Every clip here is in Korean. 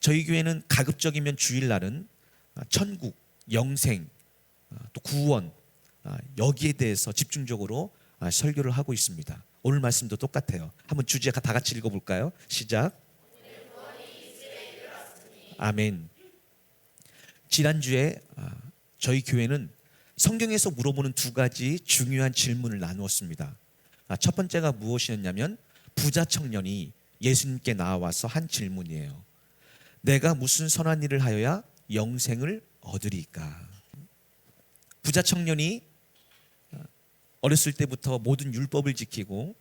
저희 교회는 가급적이면 주일날은 천국, 영생, 또 구원, 여기에 대해서 집중적으로 설교를 하고 있습니다. 오늘 말씀도 똑같아요. 한번 주제 다 같이 읽어볼까요? 시작. 아멘. 지난주에 저희 교회는 성경에서 물어보는 두 가지 중요한 질문을 나누었습니다. 첫 번째가 무엇이었냐면 부자 청년이 예수님께 나와서 한 질문이에요. 내가 무슨 선한 일을 하여야 영생을 얻으리까? 부자 청년이 어렸을 때부터 모든 율법을 지키고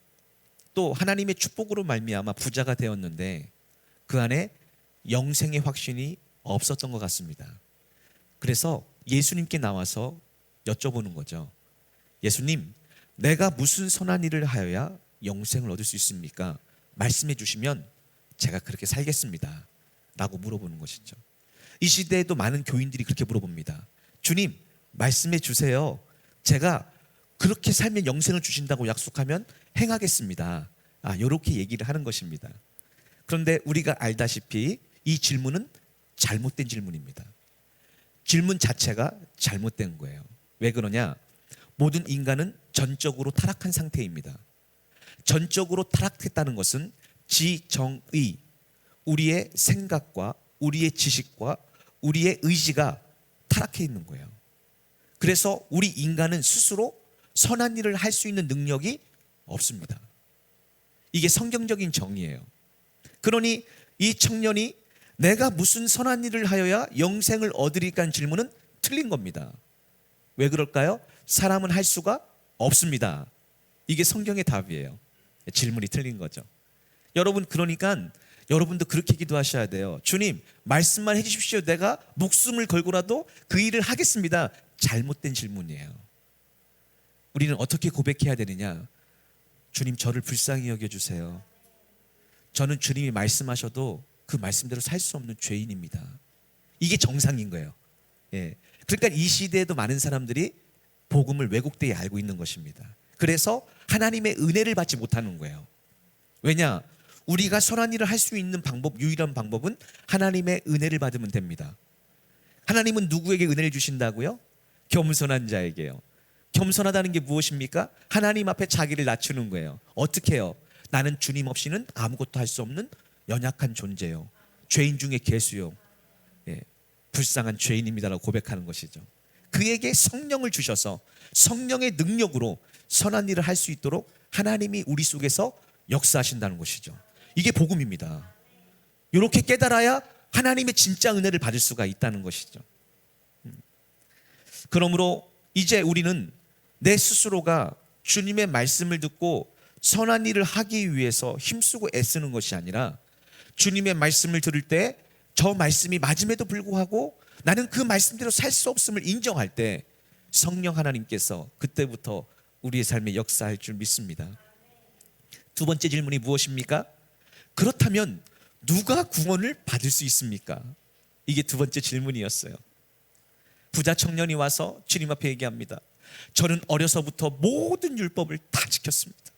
또 하나님의 축복으로 말미암아 부자가 되었는데 그 안에 영생의 확신이 없었던 것 같습니다. 그래서 예수님께 나와서 여쭤보는 거죠. 예수님, 내가 무슨 선한 일을 하여야 영생을 얻을 수 있습니까? 말씀해 주시면 제가 그렇게 살겠습니다 라고 물어보는 것이죠. 이 시대에도 많은 교인들이 그렇게 물어봅니다. 주님, 말씀해 주세요. 제가 그렇게 살면 영생을 주신다고 약속하면 행하겠습니다. 이렇게 얘기를 하는 것입니다. 그런데 우리가 알다시피 이 질문은 잘못된 질문입니다. 질문 자체가 잘못된 거예요. 왜 그러냐? 모든 인간은 전적으로 타락한 상태입니다. 전적으로 타락했다는 것은 지정의, 우리의 생각과 우리의 지식과 우리의 의지가 타락해 있는 거예요. 그래서 우리 인간은 스스로 선한 일을 할 수 있는 능력이 없습니다. 이게 성경적인 정의예요. 그러니 이 청년이 내가 무슨 선한 일을 하여야 영생을 얻으리까 하는 질문은 틀린 겁니다. 왜 그럴까요? 사람은 할 수가 없습니다. 이게 성경의 답이에요. 질문이 틀린 거죠. 여러분, 그러니까 여러분도 그렇게 기도하셔야 돼요. 주님, 말씀만 해주십시오. 내가 목숨을 걸고라도 그 일을 하겠습니다. 잘못된 질문이에요. 우리는 어떻게 고백해야 되느냐? 주님, 저를 불쌍히 여겨주세요. 저는 주님이 말씀하셔도 그 말씀대로 살 수 없는 죄인입니다. 이게 정상인 거예요. 그러니까 이 시대에도 많은 사람들이 복음을 왜곡되게 알고 있는 것입니다. 그래서 하나님의 은혜를 받지 못하는 거예요. 왜냐? 우리가 선한 일을 할 수 있는 방법, 유일한 방법은 하나님의 은혜를 받으면 됩니다. 하나님은 누구에게 은혜를 주신다고요? 겸손한 자에게요. 겸손하다는 게 무엇입니까? 하나님 앞에 자기를 낮추는 거예요. 어떻게 해요? 나는 주님 없이는 아무것도 할 수 없는 연약한 존재요. 죄인 중에 괴수요. 불쌍한 죄인입니다라고 고백하는 것이죠. 그에게 성령을 주셔서 성령의 능력으로 선한 일을 할 수 있도록 하나님이 우리 속에서 역사하신다는 것이죠. 이게 복음입니다. 이렇게 깨달아야 하나님의 진짜 은혜를 받을 수가 있다는 것이죠. 그러므로 이제 우리는 내 스스로가 주님의 말씀을 듣고 선한 일을 하기 위해서 힘쓰고 애쓰는 것이 아니라 주님의 말씀을 들을 때 저 말씀이 맞음에도 불구하고 나는 그 말씀대로 살 수 없음을 인정할 때 성령 하나님께서 그때부터 우리의 삶에 역사할 줄 믿습니다. 두 번째 질문이 무엇입니까? 그렇다면 누가 구원을 받을 수 있습니까? 이게 두 번째 질문이었어요. 부자 청년이 와서 주님 앞에 얘기합니다. 저는 어려서부터 모든 율법을 다 지켰습니다.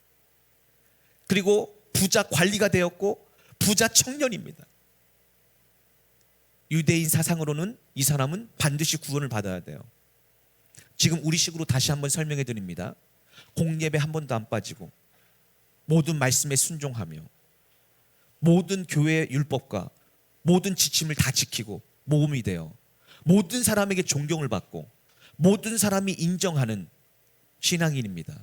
그리고 부자 관리가 되었고 부자 청년입니다. 유대인 사상으로는 이 사람은 반드시 구원을 받아야 돼요. 지금 우리식으로 다시 한번 설명해 드립니다. 공예배 한 번도 안 빠지고 모든 말씀에 순종하며 모든 교회의 율법과 모든 지침을 다 지키고 모범이 되어 모든 사람에게 존경을 받고 모든 사람이 인정하는 신앙인입니다.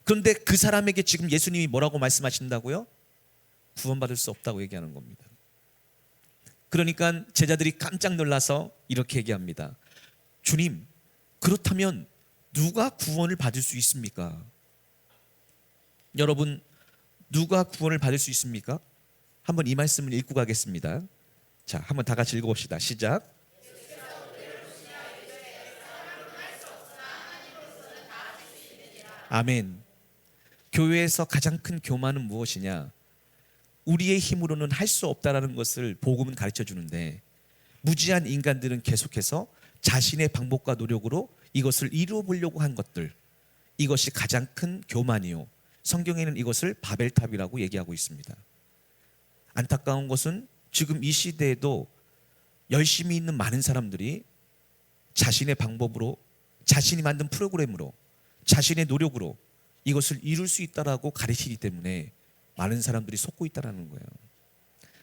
그런데 그 사람에게 지금 예수님이 뭐라고 말씀하신다고요? 구원받을 수 없다고 얘기하는 겁니다. 그러니까 제자들이 깜짝 놀라서 이렇게 얘기합니다. 주님, 그렇다면 누가 구원을 받을 수 있습니까? 여러분, 누가 구원을 받을 수 있습니까? 한번 이 말씀을 읽고 가겠습니다. 자, 한번 다 같이 읽어봅시다. 시작. 아멘. 교회에서 가장 큰 교만은 무엇이냐? 우리의 힘으로는 할 수 없다라는 것을 복음은 가르쳐 주는데 무지한 인간들은 계속해서 자신의 방법과 노력으로 이것을 이루어 보려고 한 것들, 이것이 가장 큰 교만이요. 성경에는 이것을 바벨탑이라고 얘기하고 있습니다. 안타까운 것은 지금 이 시대에도 열심히 있는 많은 사람들이 자신의 방법으로, 자신이 만든 프로그램으로, 자신의 노력으로 이것을 이룰 수 있다라고 가르치기 때문에 많은 사람들이 속고 있다는 거예요.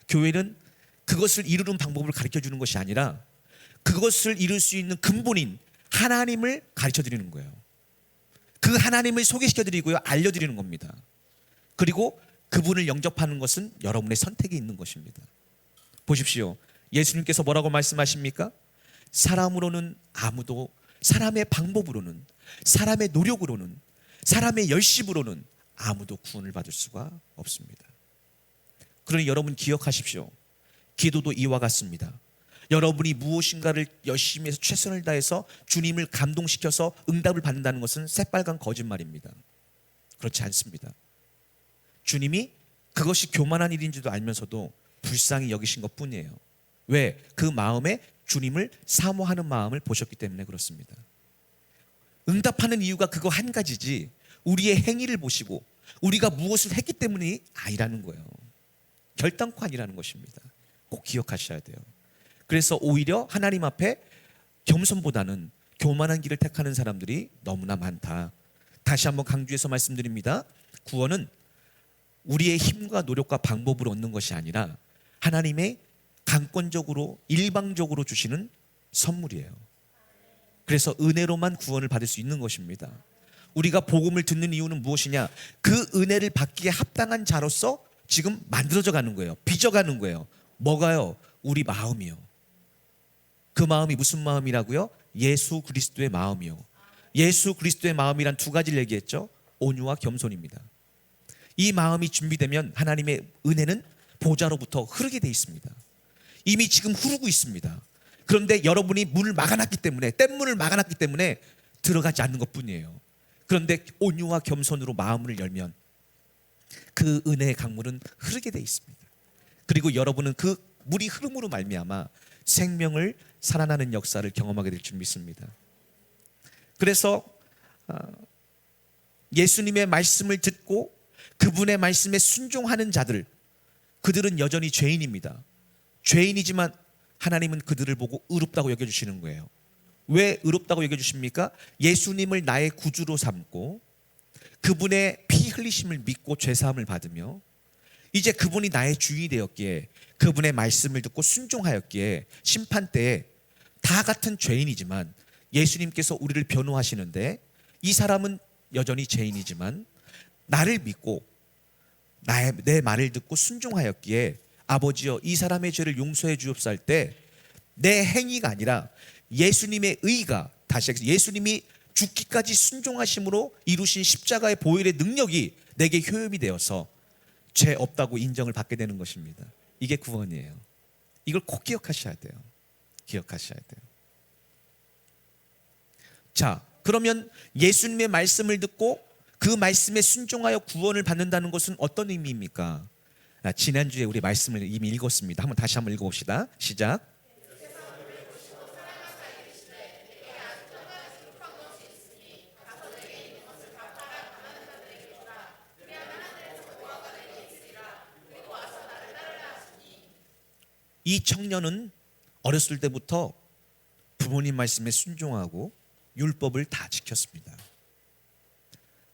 교회는 그것을 이루는 방법을 가르쳐 주는 것이 아니라 그것을 이룰 수 있는 근본인 하나님을 가르쳐 드리는 거예요. 그 하나님을 소개시켜 드리고요, 알려드리는 겁니다. 그리고 그분을 영접하는 것은 여러분의 선택이 있는 것입니다. 보십시오. 예수님께서 뭐라고 말씀하십니까? 사람으로는 아무도, 사람의 방법으로는, 사람의 노력으로는, 사람의 열심으로는 아무도 구원을 받을 수가 없습니다. 그러니 여러분 기억하십시오. 기도도 이와 같습니다. 여러분이 무엇인가를 열심히 해서 최선을 다해서 주님을 감동시켜서 응답을 받는다는 것은 새빨간 거짓말입니다. 그렇지 않습니다. 주님이 그것이 교만한 일인지도 알면서도 불쌍히 여기신 것 뿐이에요. 왜? 그 마음에 주님을 사모하는 마음을 보셨기 때문에 그렇습니다. 응답하는 이유가 그거 한 가지지 우리의 행위를 보시고 우리가 무엇을 했기 때문이 아니라는 거예요. 결단코 아니라는 것입니다. 꼭 기억하셔야 돼요. 그래서 오히려 하나님 앞에 겸손보다는 교만한 길을 택하는 사람들이 너무나 많다. 다시 한번 강조해서 말씀드립니다. 구원은 우리의 힘과 노력과 방법으로 얻는 것이 아니라 하나님의 강권적으로 일방적으로 주시는 선물이에요. 그래서 은혜로만 구원을 받을 수 있는 것입니다. 우리가 복음을 듣는 이유는 무엇이냐? 그 은혜를 받기에 합당한 자로서 지금 만들어져 가는 거예요. 빚어가는 거예요. 뭐가요? 우리 마음이요. 그 마음이 무슨 마음이라고요? 예수 그리스도의 마음이요. 예수 그리스도의 마음이란 두 가지를 얘기했죠. 온유와 겸손입니다. 이 마음이 준비되면 하나님의 은혜는 보좌로부터 흐르게 돼 있습니다. 이미 지금 흐르고 있습니다. 그런데 여러분이 문을 막아놨기 때문에, 뗏문을 막아놨기 때문에 들어가지 않는 것뿐이에요. 그런데 온유와 겸손으로 마음을 열면 그 은혜의 강물은 흐르게 돼 있습니다. 그리고 여러분은 그 물이 흐름으로 말미암아 생명을 살아나는 역사를 경험하게 될 줄 믿습니다. 그래서 예수님의 말씀을 듣고 그분의 말씀에 순종하는 자들, 그들은 여전히 죄인입니다. 죄인이지만 하나님은 그들을 보고 의롭다고 여겨주시는 거예요. 왜 의롭다고 여겨주십니까? 예수님을 나의 구주로 삼고 그분의 피 흘리심을 믿고 죄사함을 받으며 이제 그분이 나의 주인이 되었기에 그분의 말씀을 듣고 순종하였기에 심판 때에 다 같은 죄인이지만 예수님께서 우리를 변호하시는데 이 사람은 여전히 죄인이지만 나를 믿고 내 말을 듣고 순종하였기에 아버지여 이 사람의 죄를 용서해 주옵소서 할 때 내 행위가 아니라 예수님의 의가, 다시 해서 예수님이 죽기까지 순종하심으로 이루신 십자가의 보혈의 능력이 내게 효험이 되어서 죄 없다고 인정을 받게 되는 것입니다. 이게 구원이에요. 이걸 꼭 기억하셔야 돼요. 기억하셔야 돼요. 자, 그러면 예수님의 말씀을 듣고 그 말씀에 순종하여 구원을 받는다는 것은 어떤 의미입니까? 지난주에 우리 말씀을 이미 읽었습니다. 다시 한번 읽어봅시다. 시작. 이 청년은 어렸을 때부터 부모님 말씀에 순종하고 율법을 다 지켰습니다.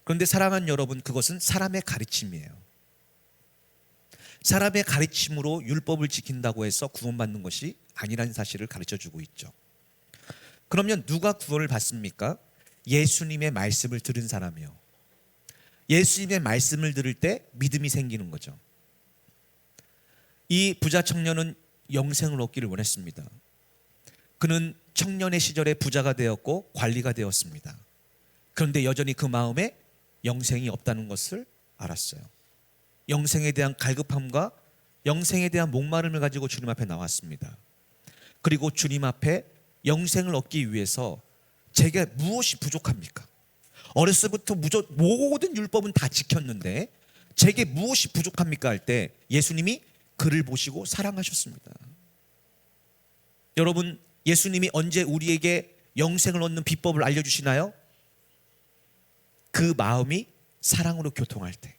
그런데 사랑하는 여러분, 그것은 사람의 가르침이에요. 사람의 가르침으로 율법을 지킨다고 해서 구원받는 것이 아니라는 사실을 가르쳐주고 있죠. 그러면 누가 구원을 받습니까? 예수님의 말씀을 들은 사람이요. 예수님의 말씀을 들을 때 믿음이 생기는 거죠. 이 부자 청년은 영생을 얻기를 원했습니다. 그는 청년의 시절에 부자가 되었고 관리가 되었습니다. 그런데 여전히 그 마음에 영생이 없다는 것을 알았어요. 영생에 대한 갈급함과 영생에 대한 목마름을 가지고 주님 앞에 나왔습니다. 그리고 주님 앞에 영생을 얻기 위해서 제게 무엇이 부족합니까? 어렸을 때부터 모든 율법은 다 지켰는데 제게 무엇이 부족합니까? 할 때 예수님이 그를 보시고 사랑하셨습니다. 여러분, 예수님이 언제 우리에게 영생을 얻는 비법을 알려주시나요? 그 마음이 사랑으로 교통할 때.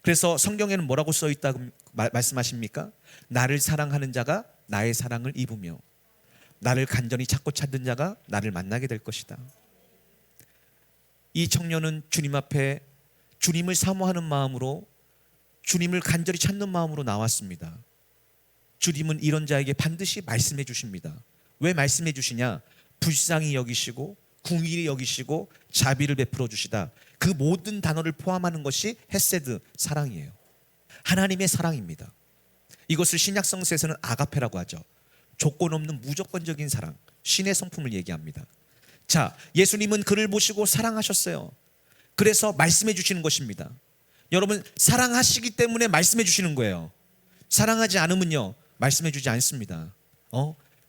그래서 성경에는 뭐라고 써 있다고 말씀하십니까? 나를 사랑하는 자가 나의 사랑을 입으며 나를 간절히 찾고 찾는 자가 나를 만나게 될 것이다. 이 청년은 주님 앞에 주님을 사모하는 마음으로, 주님을 간절히 찾는 마음으로 나왔습니다. 주님은 이런 자에게 반드시 말씀해 주십니다. 왜 말씀해 주시냐? 불쌍히 여기시고 궁일이 여기시고 자비를 베풀어 주시다. 그 모든 단어를 포함하는 것이 헤세드, 사랑이에요. 하나님의 사랑입니다. 이것을 신약 성서에서는 아가페라고 하죠. 조건 없는 무조건적인 사랑, 신의 성품을 얘기합니다. 자, 예수님은 그를 보시고 사랑하셨어요. 그래서 말씀해 주시는 것입니다. 여러분, 사랑하시기 때문에 말씀해 주시는 거예요. 사랑하지 않으면요, 말씀해 주지 않습니다.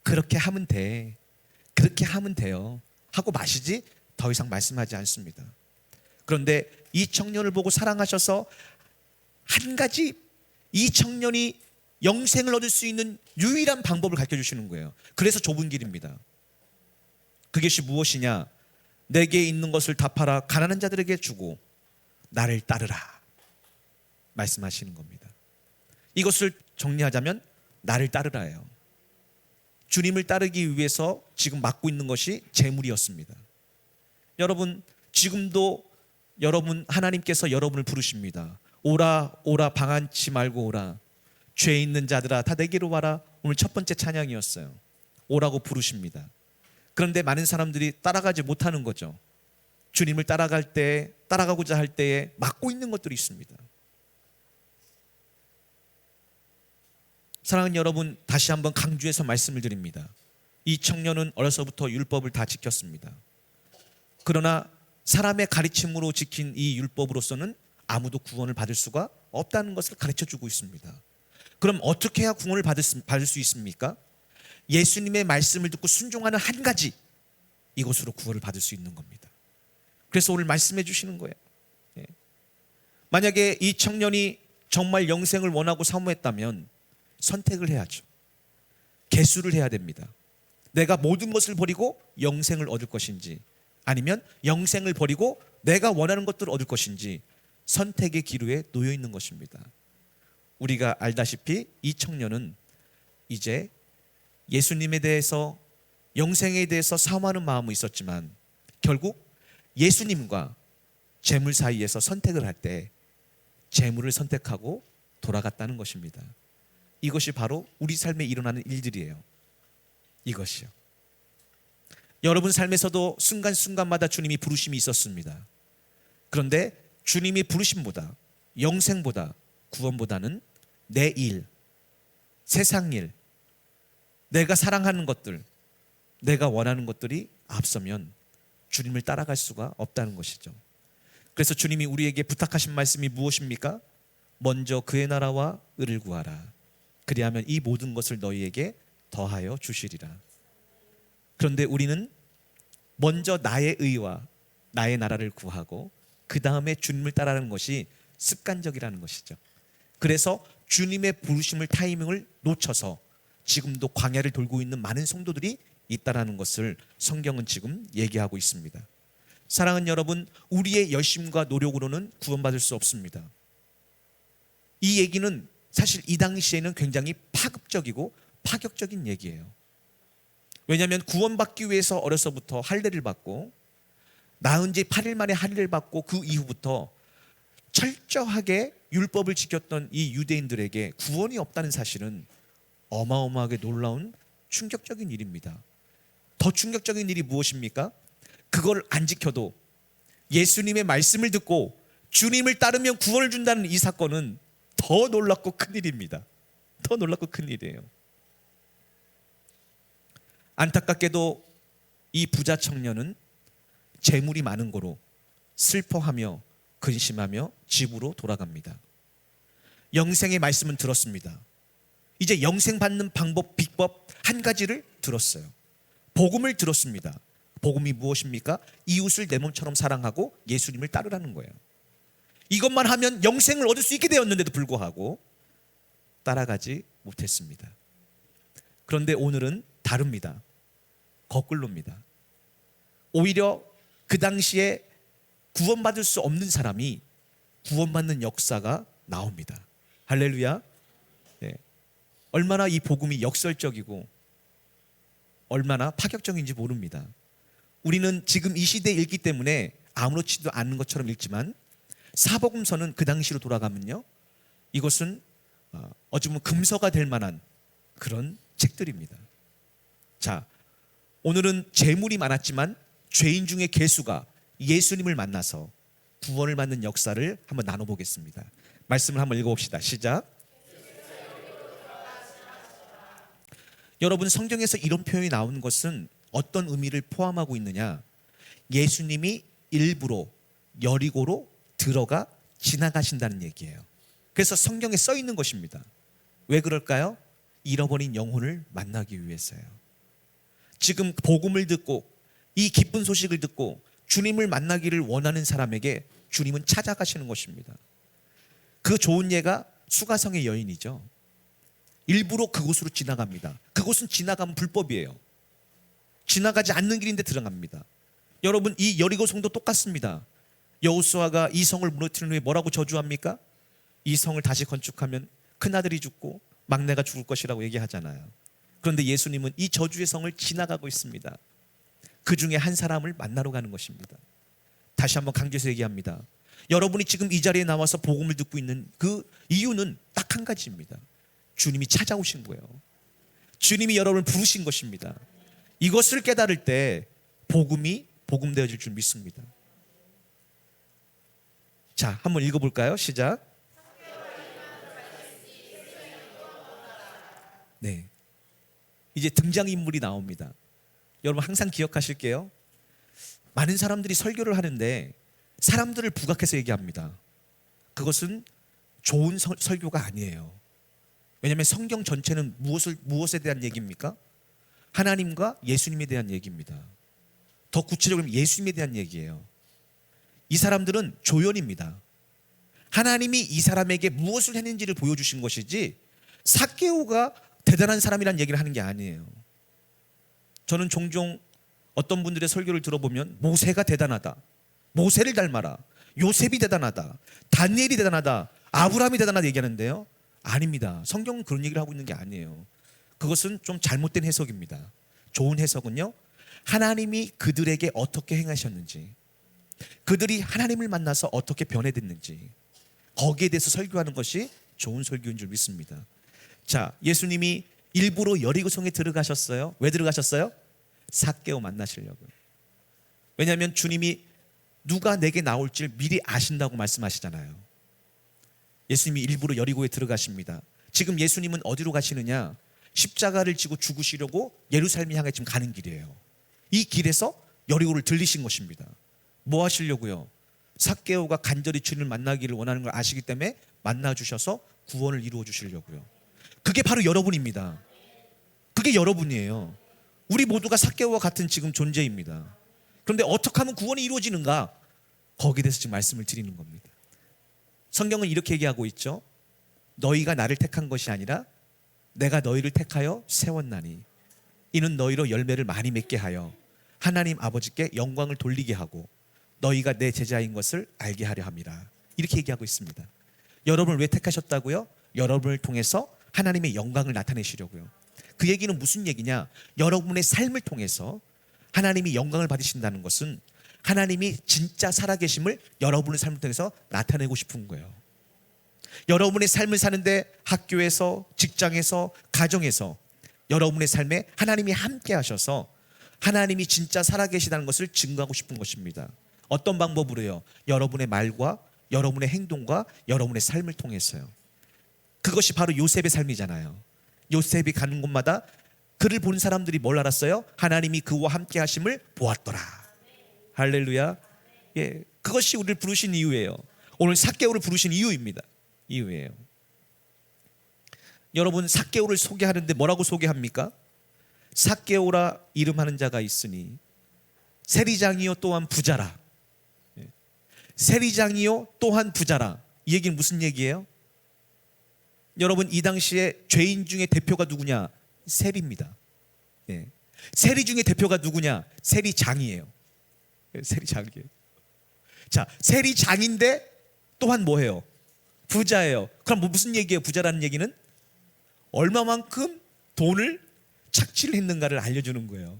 그렇게 하면 돼, 그렇게 하면 돼요 하고 마시지 더 이상 말씀하지 않습니다. 그런데 이 청년을 보고 사랑하셔서 한 가지, 이 청년이 영생을 얻을 수 있는 유일한 방법을 가르쳐 주시는 거예요. 그래서 좁은 길입니다. 그것이 무엇이냐? 내게 있는 것을 다 팔아 가난한 자들에게 주고 나를 따르라 말씀하시는 겁니다. 이것을 정리하자면 나를 따르라예요. 주님을 따르기 위해서 지금 맡고 있는 것이 재물이었습니다. 여러분, 지금도 여러분, 하나님께서 여러분을 부르십니다. 오라 오라 방한치 말고 오라, 죄 있는 자들아 다 내게로 와라. 오늘 첫 번째 찬양이었어요. 오라고 부르십니다. 그런데 많은 사람들이 따라가지 못하는 거죠. 주님을 따라가고자 할 때에 막고 있는 것들이 있습니다. 사랑하는 여러분, 다시 한번 강조해서 말씀을 드립니다. 이 청년은 어려서부터 율법을 다 지켰습니다. 그러나 사람의 가르침으로 지킨 이 율법으로서는 아무도 구원을 받을 수가 없다는 것을 가르쳐주고 있습니다. 그럼 어떻게 해야 구원을 받을 수 있습니까? 예수님의 말씀을 듣고 순종하는 한 가지, 이것으로 구원을 받을 수 있는 겁니다. 그래서 오늘 말씀해 주시는 거예요. 만약에 이 청년이 정말 영생을 원하고 사모했다면 선택을 해야죠. 개수를 해야 됩니다. 내가 모든 것을 버리고 영생을 얻을 것인지, 아니면 영생을 버리고 내가 원하는 것들을 얻을 것인지 선택의 기로에 놓여 있는 것입니다. 우리가 알다시피 이 청년은 이제 예수님에 대해서, 영생에 대해서 사모하는 마음은 있었지만 결국 예수님과 재물 사이에서 선택을 할 때 재물을 선택하고 돌아갔다는 것입니다. 이것이 바로 우리 삶에 일어나는 일들이에요. 이것이요. 여러분 삶에서도 순간순간마다 주님이 부르심이 있었습니다. 그런데 주님이 부르심보다, 영생보다, 구원보다는 내 일, 세상 일, 내가 사랑하는 것들, 내가 원하는 것들이 앞서면 주님을 따라갈 수가 없다는 것이죠. 그래서 주님이 우리에게 부탁하신 말씀이 무엇입니까? 먼저 그의 나라와 의를 구하라. 그리하면 이 모든 것을 너희에게 더하여 주시리라. 그런데 우리는 먼저 나의 의와 나의 나라를 구하고 그 다음에 주님을 따르는 것이 습관적이라는 것이죠. 그래서 주님의 부르심을, 타이밍을 놓쳐서 지금도 광야를 돌고 있는 많은 성도들이 있다라는 것을 성경은 지금 얘기하고 있습니다. 사랑하는 여러분, 우리의 열심과 노력으로는 구원받을 수 없습니다. 이 얘기는 사실 이 당시에는 굉장히 파급적이고 파격적인 얘기예요. 왜냐하면 구원받기 위해서 어려서부터 할례를 받고 낳은 지 8일 만에 할례를 받고 그 이후부터 철저하게 율법을 지켰던 이 유대인들에게 구원이 없다는 사실은 어마어마하게 놀라운 충격적인 일입니다. 더 충격적인 일이 무엇입니까? 그걸 안 지켜도 예수님의 말씀을 듣고 주님을 따르면 구원을 준다는 이 사건은 더 놀랍고 큰 일입니다. 더 놀랍고 큰 일이에요. 안타깝게도 이 부자 청년은 재물이 많은 거로 슬퍼하며 근심하며 집으로 돌아갑니다. 영생의 말씀은 들었습니다. 이제 영생 받는 방법, 비법 한 가지를 들었어요. 복음을 들었습니다. 복음이 무엇입니까? 이웃을 내 몸처럼 사랑하고 예수님을 따르라는 거예요. 이것만 하면 영생을 얻을 수 있게 되었는데도 불구하고 따라가지 못했습니다. 그런데 오늘은 다릅니다. 거꾸로입니다. 오히려 그 당시에 구원받을 수 없는 사람이 구원받는 역사가 나옵니다. 할렐루야. 얼마나 이 복음이 역설적이고 얼마나 파격적인지 모릅니다. 우리는 지금 이 시대에 읽기 때문에 아무렇지도 않은 것처럼 읽지만 사복음서는 그 당시로 돌아가면요, 이것은 어찌 보면 금서가 될 만한 그런 책들입니다. 자, 오늘은 재물이 많았지만 죄인 중에 괴수가 예수님을 만나서 구원을 받는 역사를 한번 나눠보겠습니다. 말씀을 한번 읽어봅시다. 시작. 여러분, 성경에서 이런 표현이 나오는 것은 어떤 의미를 포함하고 있느냐? 예수님이 일부러 여리고로 들어가 지나가신다는 얘기예요. 그래서 성경에 써 있는 것입니다. 왜 그럴까요? 잃어버린 영혼을 만나기 위해서요. 지금 복음을 듣고 이 기쁜 소식을 듣고 주님을 만나기를 원하는 사람에게 주님은 찾아가시는 것입니다. 그 좋은 예가 수가성의 여인이죠. 일부러 그곳으로 지나갑니다. 그곳은 지나가면 불법이에요. 지나가지 않는 길인데 들어갑니다. 여러분, 이 여리고 성도 똑같습니다. 여호수아가 이 성을 무너뜨린 후에 뭐라고 저주합니까? 이 성을 다시 건축하면 큰아들이 죽고 막내가 죽을 것이라고 얘기하잖아요. 그런데 예수님은 이 저주의 성을 지나가고 있습니다. 그 중에 한 사람을 만나러 가는 것입니다. 다시 한번 강조해서 얘기합니다. 여러분이 지금 이 자리에 나와서 복음을 듣고 있는 그 이유는 딱 한 가지입니다. 주님이 찾아오신 거예요. 주님이 여러분을 부르신 것입니다. 이것을 깨달을 때 복음이 복음되어질 줄 믿습니다. 자, 한번 읽어볼까요? 시작. 네, 이제 등장인물이 나옵니다. 여러분 항상 기억하실게요. 많은 사람들이 설교를 하는데 사람들을 부각해서 얘기합니다. 그것은 좋은 설교가 아니에요. 왜냐하면 성경 전체는 무엇에 대한 얘기입니까? 하나님과 예수님에 대한 얘기입니다. 더 구체적으로 예수님에 대한 얘기예요. 이 사람들은 조연입니다. 하나님이 이 사람에게 무엇을 했는지를 보여주신 것이지 삭개오가 대단한 사람이라는 얘기를 하는 게 아니에요. 저는 종종 어떤 분들의 설교를 들어보면 모세가 대단하다, 모세를 닮아라, 요셉이 대단하다, 다니엘이 대단하다, 아브라함이 대단하다 얘기하는데요, 아닙니다. 성경은 그런 얘기를 하고 있는 게 아니에요. 그것은 좀 잘못된 해석입니다. 좋은 해석은요, 하나님이 그들에게 어떻게 행하셨는지, 그들이 하나님을 만나서 어떻게 변해됐는지, 거기에 대해서 설교하는 것이 좋은 설교인 줄 믿습니다. 자, 예수님이 일부러 여리고성에 들어가셨어요. 왜 들어가셨어요? 삭개오 만나시려고요. 왜냐하면 주님이 누가 내게 나올지 미리 아신다고 말씀하시잖아요. 예수님이 일부러 여리고에 들어가십니다. 지금 예수님은 어디로 가시느냐? 십자가를 지고 죽으시려고 예루살렘 향해 지금 가는 길이에요. 이 길에서 여리고를 들리신 것입니다. 뭐 하시려고요? 삭개오가 간절히 주님을 만나기를 원하는 걸 아시기 때문에 만나주셔서 구원을 이루어 주시려고요. 그게 바로 여러분입니다. 그게 여러분이에요. 우리 모두가 삭개오와 같은 지금 존재입니다. 그런데 어떻게 하면 구원이 이루어지는가? 거기에 대해서 지금 말씀을 드리는 겁니다. 성경은 이렇게 얘기하고 있죠. 너희가 나를 택한 것이 아니라 내가 너희를 택하여 세웠나니 이는 너희로 열매를 많이 맺게 하여 하나님 아버지께 영광을 돌리게 하고 너희가 내 제자인 것을 알게 하려 함이라. 이렇게 얘기하고 있습니다. 여러분을 왜 택하셨다고요? 여러분을 통해서 하나님의 영광을 나타내시려고요. 그 얘기는 무슨 얘기냐? 여러분의 삶을 통해서 하나님이 영광을 받으신다는 것은 하나님이 진짜 살아계심을 여러분의 삶을 통해서 나타내고 싶은 거예요. 여러분의 삶을 사는데 학교에서, 직장에서, 가정에서 여러분의 삶에 하나님이 함께 하셔서 하나님이 진짜 살아계시다는 것을 증거하고 싶은 것입니다. 어떤 방법으로요? 여러분의 말과 여러분의 행동과 여러분의 삶을 통해서요. 그것이 바로 요셉의 삶이잖아요. 요셉이 가는 곳마다 그를 본 사람들이 뭘 알았어요? 하나님이 그와 함께 하심을 보았더라. 할렐루야. 예, 그것이 우리를 부르신 이유예요. 오늘 삭개오를 부르신 이유입니다. 이유예요. 여러분, 삭개오를 소개하는데 뭐라고 소개합니까? 삭개오라 이름하는 자가 있으니 세리장이요 또한 부자라. 세리장이요 또한 부자라. 이 얘기는 무슨 얘기예요? 여러분, 이 당시에 죄인 중에 대표가 누구냐? 세리입니다. 예. 세리 중에 대표가 누구냐? 세리장이에요. 세리장이에요. 자, 세리장인데 또한 뭐예요? 부자예요. 그럼 무슨 얘기예요? 부자라는 얘기는 얼마만큼 돈을 착취를 했는가를 알려주는 거예요.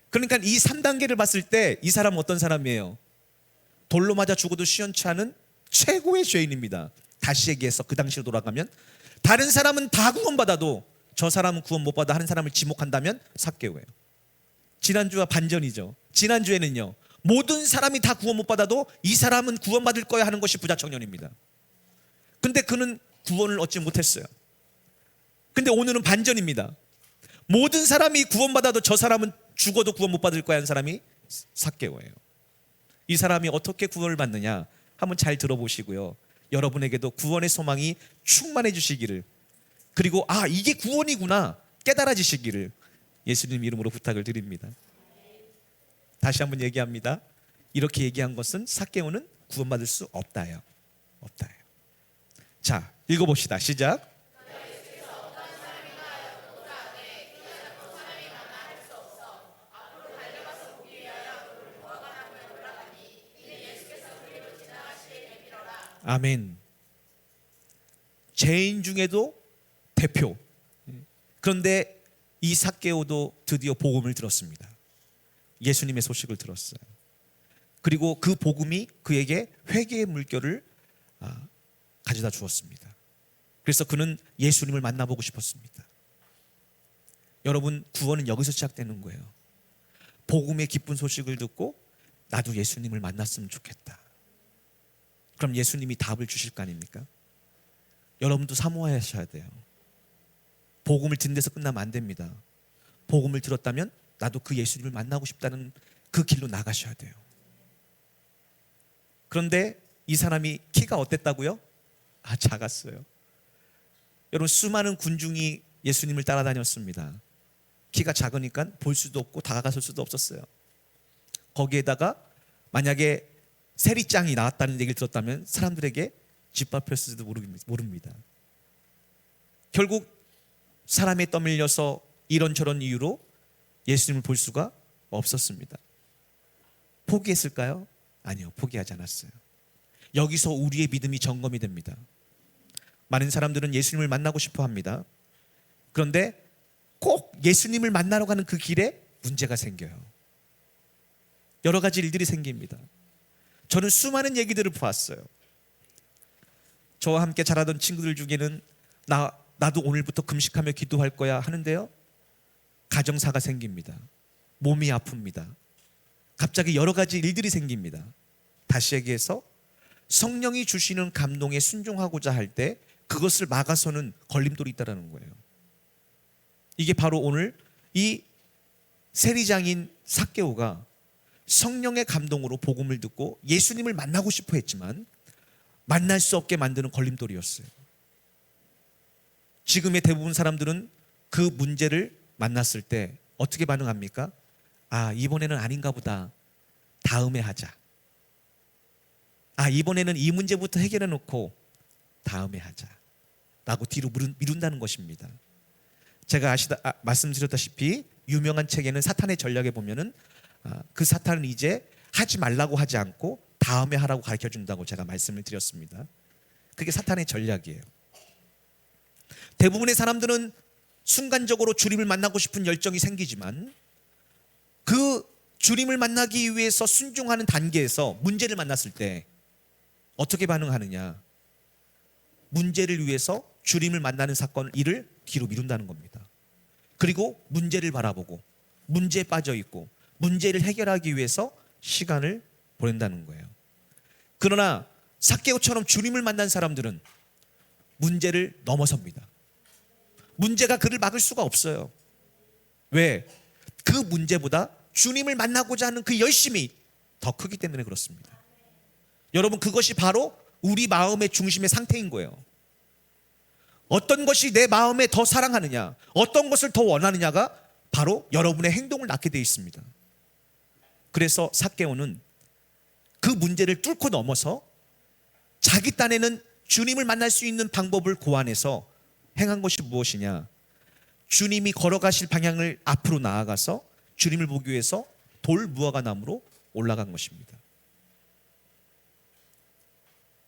그러니까 이 3단계를 봤을 때 이 사람은 어떤 사람이에요? 돌로 맞아 죽어도 시원치 않은 최고의 죄인입니다. 다시 얘기해서 그 당시로 돌아가면 다른 사람은 다 구원받아도 저 사람은 구원 못 받아 하는 사람을 지목한다면 삭개오예요. 지난주와 반전이죠. 지난주에는요, 모든 사람이 다 구원 못 받아도 이 사람은 구원받을 거야 하는 것이 부자 청년입니다. 근데 그는 구원을 얻지 못했어요. 근데 오늘은 반전입니다. 모든 사람이 구원받아도 저 사람은 죽어도 구원 못 받을 거야 하는 사람이 삭개오예요. 이 사람이 어떻게 구원을 받느냐 한번 잘 들어보시고요, 여러분에게도 구원의 소망이 충만해 주시기를, 그리고 이게 구원이구나 깨달아지시기를 예수님 이름으로 부탁을 드립니다. 다시 한번 얘기합니다. 이렇게 얘기한 것은 삭개오는 구원받을 수 없다요. 없다요. 자, 읽어봅시다. 시작. 아멘. 죄인 중에도 대표. 그런데 이 삭개오도 드디어 복음을 들었습니다. 예수님의 소식을 들었어요. 그리고 그 복음이 그에게 회개의 물결을 가져다 주었습니다. 그래서 그는 예수님을 만나보고 싶었습니다. 여러분, 구원은 여기서 시작되는 거예요. 복음의 기쁜 소식을 듣고 나도 예수님을 만났으면 좋겠다. 그럼 예수님이 답을 주실 거 아닙니까? 여러분도 사모하셔야 돼요. 복음을 듣는 데서 끝나면 안 됩니다. 복음을 들었다면 나도 그 예수님을 만나고 싶다는 그 길로 나가셔야 돼요. 그런데 이 사람이 키가 어땠다고요? 작았어요. 여러분, 수많은 군중이 예수님을 따라다녔습니다. 키가 작으니까 볼 수도 없고 다가갈 수도 없었어요. 거기에다가 만약에 세리장이 나왔다는 얘기를 들었다면 사람들에게 짓밟혔을지도 모릅니다. 결국 사람에 떠밀려서 이런저런 이유로 예수님을 볼 수가 없었습니다. 포기했을까요? 아니요, 포기하지 않았어요. 여기서 우리의 믿음이 점검이 됩니다. 많은 사람들은 예수님을 만나고 싶어 합니다. 그런데 꼭 예수님을 만나러 가는 그 길에 문제가 생겨요. 여러 가지 일들이 생깁니다. 저는 수많은 얘기들을 보았어요. 저와 함께 자라던 친구들 중에는 나도 오늘부터 금식하며 기도할 거야 하는데요, 가정사가 생깁니다. 몸이 아픕니다. 갑자기 여러 가지 일들이 생깁니다. 다시 얘기해서 성령이 주시는 감동에 순종하고자 할 때 그것을 막아서는 걸림돌이 있다는 거예요. 이게 바로 오늘 이 세리장인 삭개오가 성령의 감동으로 복음을 듣고 예수님을 만나고 싶어 했지만 만날 수 없게 만드는 걸림돌이었어요. 지금의 대부분 사람들은 그 문제를 만났을 때 어떻게 반응합니까? 이번에는 아닌가 보다. 다음에 하자. 이번에는 이 문제부터 해결해 놓고 다음에 하자 라고 뒤로 미룬다는 것입니다. 제가 말씀드렸다시피 유명한 책에는 사탄의 전략에 보면은 그 사탄은 이제 하지 말라고 하지 않고 다음에 하라고 가르쳐 준다고 제가 말씀을 드렸습니다. 그게 사탄의 전략이에요. 대부분의 사람들은 순간적으로 주님을 만나고 싶은 열정이 생기지만 그 주님을 만나기 위해서 순종하는 단계에서 문제를 만났을 때 어떻게 반응하느냐? 문제를 위해서 주님을 만나는 일을 뒤로 미룬다는 겁니다. 그리고 문제를 바라보고 문제에 빠져 있고 문제를 해결하기 위해서 시간을 보낸다는 거예요. 그러나 삭개오처럼 주님을 만난 사람들은 문제를 넘어섭니다. 문제가 그를 막을 수가 없어요. 왜? 그 문제보다 주님을 만나고자 하는 그 열심이 더 크기 때문에 그렇습니다. 여러분, 그것이 바로 우리 마음의 중심의 상태인 거예요. 어떤 것이 내 마음에 더 사랑하느냐, 어떤 것을 더 원하느냐가 바로 여러분의 행동을 낳게 되어 있습니다. 그래서 삭개오는 그 문제를 뚫고 넘어서 자기 딴에는 주님을 만날 수 있는 방법을 고안해서 행한 것이 무엇이냐? 주님이 걸어가실 방향을 앞으로 나아가서 주님을 보기 위해서 돌 무화과 나무로 올라간 것입니다.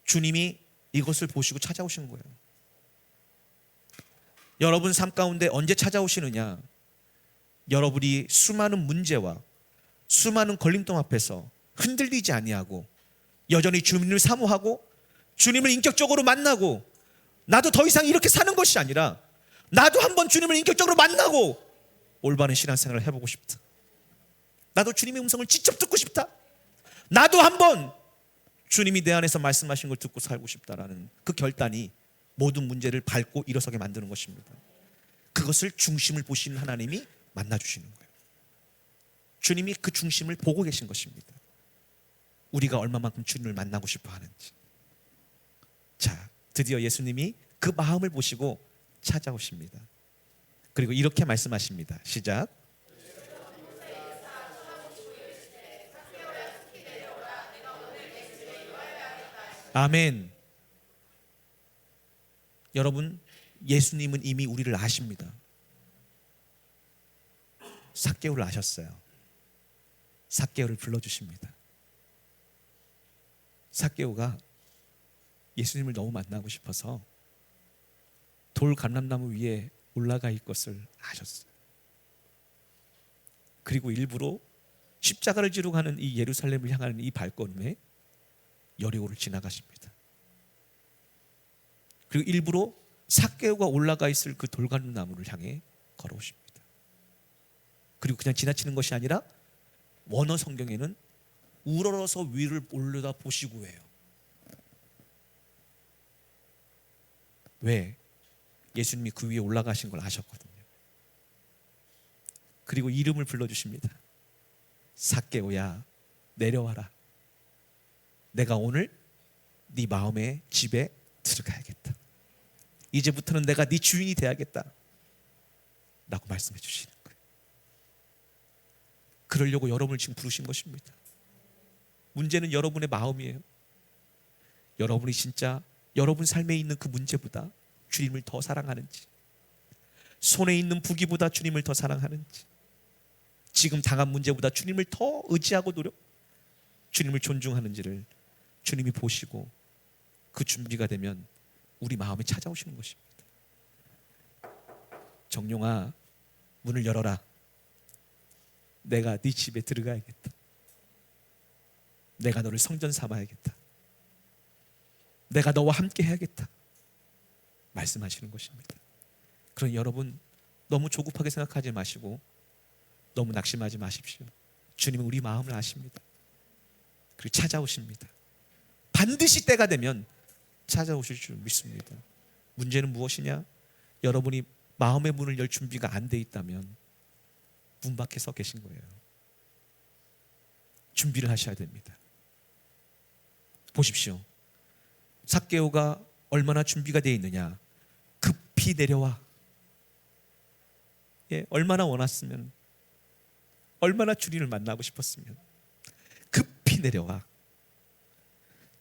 주님이 이것을 보시고 찾아오신 거예요. 여러분 삶 가운데 언제 찾아오시느냐? 여러분이 수많은 문제와 수많은 걸림돌 앞에서 흔들리지 아니하고 여전히 주님을 사모하고 주님을 인격적으로 만나고, 나도 더 이상 이렇게 사는 것이 아니라 나도 한번 주님을 인격적으로 만나고 올바른 신앙생활을 해보고 싶다. 나도 주님의 음성을 직접 듣고 싶다. 나도 한번 주님이 내 안에서 말씀하신 걸 듣고 살고 싶다라는 그 결단이 모든 문제를 밟고 일어서게 만드는 것입니다. 그것을 중심을 보시는 하나님이 만나주시는 거예요. 주님이 그 중심을 보고 계신 것입니다. 우리가 얼마만큼 주님을 만나고 싶어 하는지. 자, 드디어 예수님이 그 마음을 보시고 찾아오십니다. 그리고 이렇게 말씀하십니다. 시작. 아멘. 여러분, 예수님은 이미 우리를 아십니다. 삭개오를 아셨어요. 삭개오를 불러주십니다. 삭개오가 예수님을 너무 만나고 싶어서 돌 감람나무 위에 올라가 있을 것을 아셨어요. 그리고 일부러 십자가를 지러 가는 이 예루살렘을 향하는 이 발걸음에 여리고를 지나가십니다. 그리고 일부러 삭개오가 올라가 있을 그 돌감나무를 향해 걸어오십니다. 그리고 그냥 지나치는 것이 아니라 원어 성경에는 우러러서 위를 올려다 보시고 해요. 왜? 예수님이 그 위에 올라가신 걸 아셨거든요. 그리고 이름을 불러주십니다. 삭개오야, 내려와라. 내가 오늘 네 마음의 집에 들어가야겠다. 이제부터는 내가 네 주인이 돼야겠다 라고 말씀해 주시는 거예요. 그러려고 여러분을 지금 부르신 것입니다. 문제는 여러분의 마음이에요. 여러분이 진짜 여러분 삶에 있는 그 문제보다 주님을 더 사랑하는지, 손에 있는 부귀보다 주님을 더 사랑하는지, 지금 당한 문제보다 주님을 더 의지하고 주님을 존중하는지를 주님이 보시고 그 준비가 되면 우리 마음에 찾아오시는 것입니다. 정룡아, 문을 열어라. 내가 네 집에 들어가야겠다. 내가 너를 성전 삼아야겠다. 내가 너와 함께 해야겠다 말씀하시는 것입니다. 그러니 여러분, 너무 조급하게 생각하지 마시고 너무 낙심하지 마십시오. 주님은 우리 마음을 아십니다. 그리고 찾아오십니다. 반드시 때가 되면 찾아오실 줄 믿습니다. 문제는 무엇이냐? 여러분이 마음의 문을 열 준비가 안 돼 있다면 문 밖에 서 계신 거예요. 준비를 하셔야 됩니다. 보십시오. 삭개오가 얼마나 준비가 되어 있느냐? 급히 내려와. 얼마나 원했으면, 얼마나 주님을 만나고 싶었으면 급히 내려와.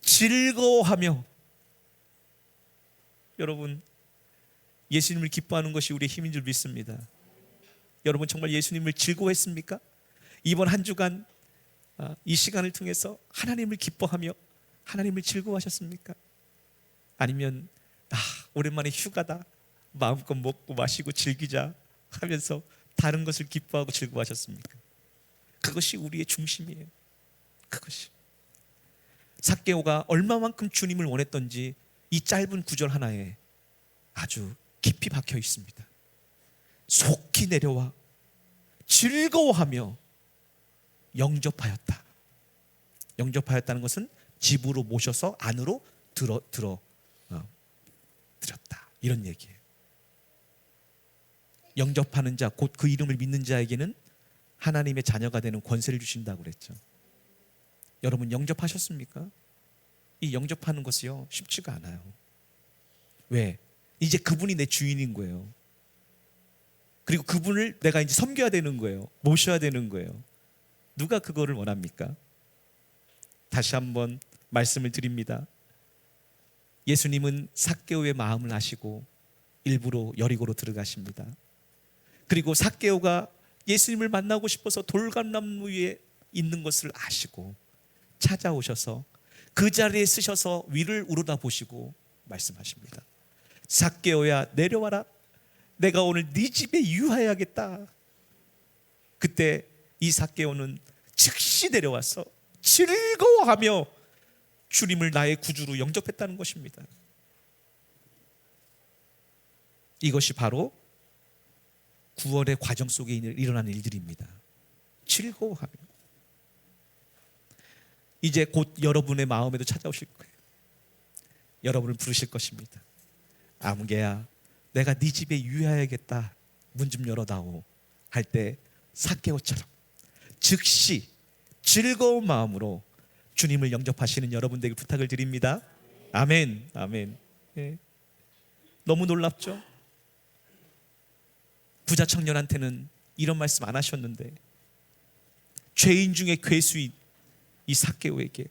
즐거워하며. 여러분, 예수님을 기뻐하는 것이 우리의 힘인 줄 믿습니다. 여러분, 정말 예수님을 즐거워했습니까? 이번 한 주간 이 시간을 통해서 하나님을 기뻐하며 하나님을 즐거워하셨습니까? 아니면 오랜만에 휴가다, 마음껏 먹고 마시고 즐기자 하면서 다른 것을 기뻐하고 즐거워하셨습니까? 그것이 우리의 중심이에요. 그것이. 삭개오가 얼마만큼 주님을 원했던지 이 짧은 구절 하나에 아주 깊이 박혀 있습니다. 속히 내려와 즐거워하며 영접하였다. 영접하였다는 것은 집으로 모셔서 안으로 들었다, 이런 얘기예요. 영접하는 자, 곧 그 이름을 믿는 자에게는 하나님의 자녀가 되는 권세를 주신다고 그랬죠. 여러분, 영접하셨습니까? 이 영접하는 것이요, 쉽지가 않아요. 왜? 이제 그분이 내 주인인 거예요. 그리고 그분을 내가 이제 섬겨야 되는 거예요. 모셔야 되는 거예요. 누가 그거를 원합니까? 다시 한번 말씀을 드립니다. 예수님은 삭개오의 마음을 아시고 일부러 여리고로 들어가십니다. 그리고 삭개오가 예수님을 만나고 싶어서 돌감나무 위에 있는 것을 아시고 찾아오셔서 그 자리에 쓰셔서 위를 우러다 보시고 말씀하십니다. 삭개오야, 내려와라. 내가 오늘 네 집에 유하여야겠다. 그때 이 삭개오는 즉시 내려와서 즐거워하며 주님을 나의 구주로 영접했다는 것입니다. 이것이 바로 구원의 과정 속에 일어나는 일들입니다. 즐거워하며. 이제 곧 여러분의 마음에도 찾아오실 거예요. 여러분을 부르실 것입니다. 아무개야, 내가 네 집에 유하여야겠다. 문 좀 열어다오. 할 때 삭개오처럼 즉시 즐거운 마음으로 주님을 영접하시는 여러분들에게 부탁을 드립니다. 아멘. 아멘. 예. 너무 놀랍죠? 부자 청년한테는 이런 말씀 안 하셨는데 죄인 중에 괴수인 이 삭개오에게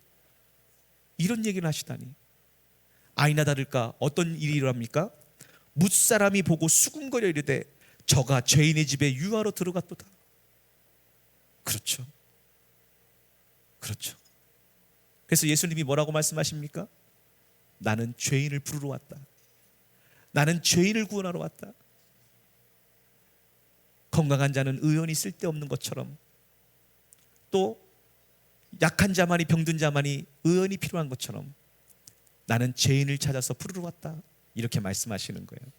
이런 얘기를 하시다니. 아니나 다를까 어떤 일이 일어납니까? 뭇사람이 보고 수군거려 이르되 저가 죄인의 집에 유하로 들어갔도다. 그렇죠. 그렇죠. 그래서 예수님이 뭐라고 말씀하십니까? 나는 죄인을 부르러 왔다. 나는 죄인을 구원하러 왔다. 건강한 자는 의원이 쓸데없는 것처럼 또 약한 자만이, 병든 자만이 의원이 필요한 것처럼 나는 죄인을 찾아서 부르러 왔다. 이렇게 말씀하시는 거예요.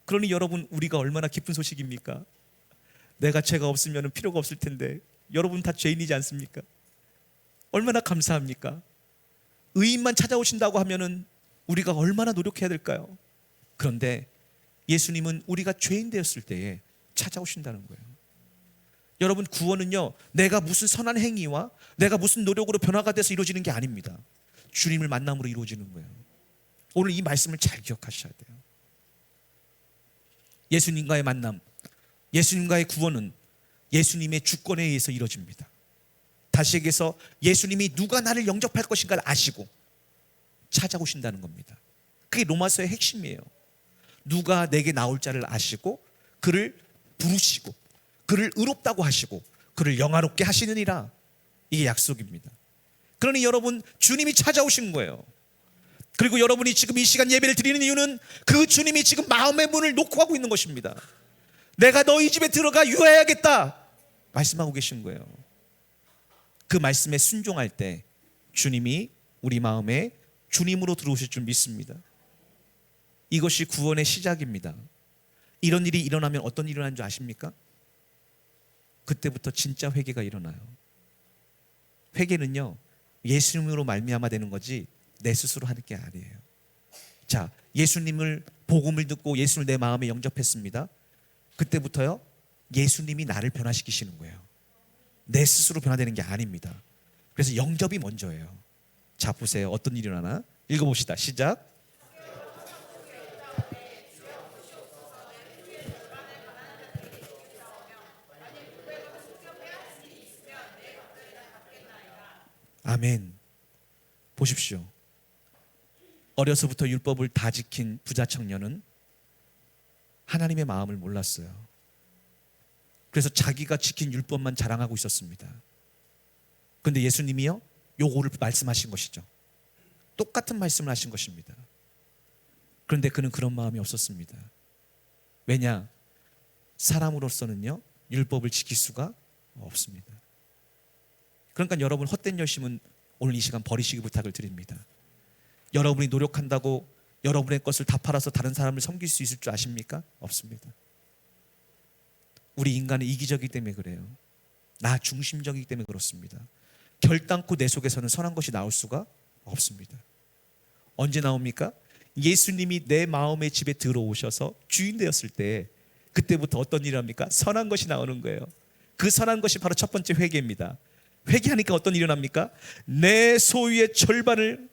그러니 여러분, 우리가 얼마나 기쁜 소식입니까? 내가 죄가 없으면 필요가 없을 텐데 여러분 다 죄인이지 않습니까? 얼마나 감사합니까? 의인만 찾아오신다고 하면은 우리가 얼마나 노력해야 될까요? 그런데 예수님은 우리가 죄인 되었을 때에 찾아오신다는 거예요. 여러분, 구원은요, 내가 무슨 선한 행위와 내가 무슨 노력으로 변화가 돼서 이루어지는 게 아닙니다. 주님을 만남으로 이루어지는 거예요. 오늘 이 말씀을 잘 기억하셔야 돼요. 예수님과의 만남, 예수님과의 구원은 예수님의 주권에 의해서 이루어집니다. 다시 얘기해서 예수님이 누가 나를 영접할 것인가를 아시고 찾아오신다는 겁니다. 그게 로마서의 핵심이에요. 누가 내게 나올 자를 아시고 그를 부르시고 그를 의롭다고 하시고 그를 영화롭게 하시느니라. 이게 약속입니다. 그러니 여러분, 주님이 찾아오신 거예요. 그리고 여러분이 지금 이 시간 예배를 드리는 이유는 그 주님이 지금 마음의 문을 놓고 하고 있는 것입니다. 내가 너희 집에 들어가 유하여야겠다 말씀하고 계신 거예요. 그 말씀에 순종할 때 주님이 우리 마음에 주님으로 들어오실 줄 믿습니다. 이것이 구원의 시작입니다. 이런 일이 일어나면 어떤 일이 일어나는 줄 아십니까? 그때부터 진짜 회개가 일어나요. 회개는요, 예수님으로 말미암아 되는 거지 내 스스로 하는 게 아니에요. 자, 예수님을, 복음을 듣고 예수를 내 마음에 영접했습니다. 그때부터요, 예수님이 나를 변화시키시는 거예요. 내 스스로 변화되는 게 아닙니다. 그래서 영접이 먼저예요. 자, 보세요. 어떤 일이 일어나나? 읽어봅시다. 시작. 아멘. 보십시오. 어려서부터 율법을 다 지킨 부자 청년은 하나님의 마음을 몰랐어요. 그래서 자기가 지킨 율법만 자랑하고 있었습니다. 그런데 예수님이요, 요거를 말씀하신 것이죠. 똑같은 말씀을 하신 것입니다. 그런데 그는 그런 마음이 없었습니다. 왜냐? 사람으로서는요, 율법을 지킬 수가 없습니다. 그러니까 여러분, 헛된 열심은 오늘 이 시간 버리시기 부탁을 드립니다. 여러분이 노력한다고 여러분의 것을 다 팔아서 다른 사람을 섬길 수 있을 줄 아십니까? 없습니다. 우리 인간은 이기적이기 때문에 그래요. 나 중심적이기 때문에 그렇습니다. 결단코 내 속에서는 선한 것이 나올 수가 없습니다. 언제 나옵니까? 예수님이 내 마음의 집에 들어오셔서 주인 되었을 때, 그때부터 어떤 일이 합니까? 선한 것이 나오는 거예요. 그 선한 것이 바로 첫 번째 회개입니다. 회개하니까 어떤 일이 일어납니까? 내 소유의 절반을,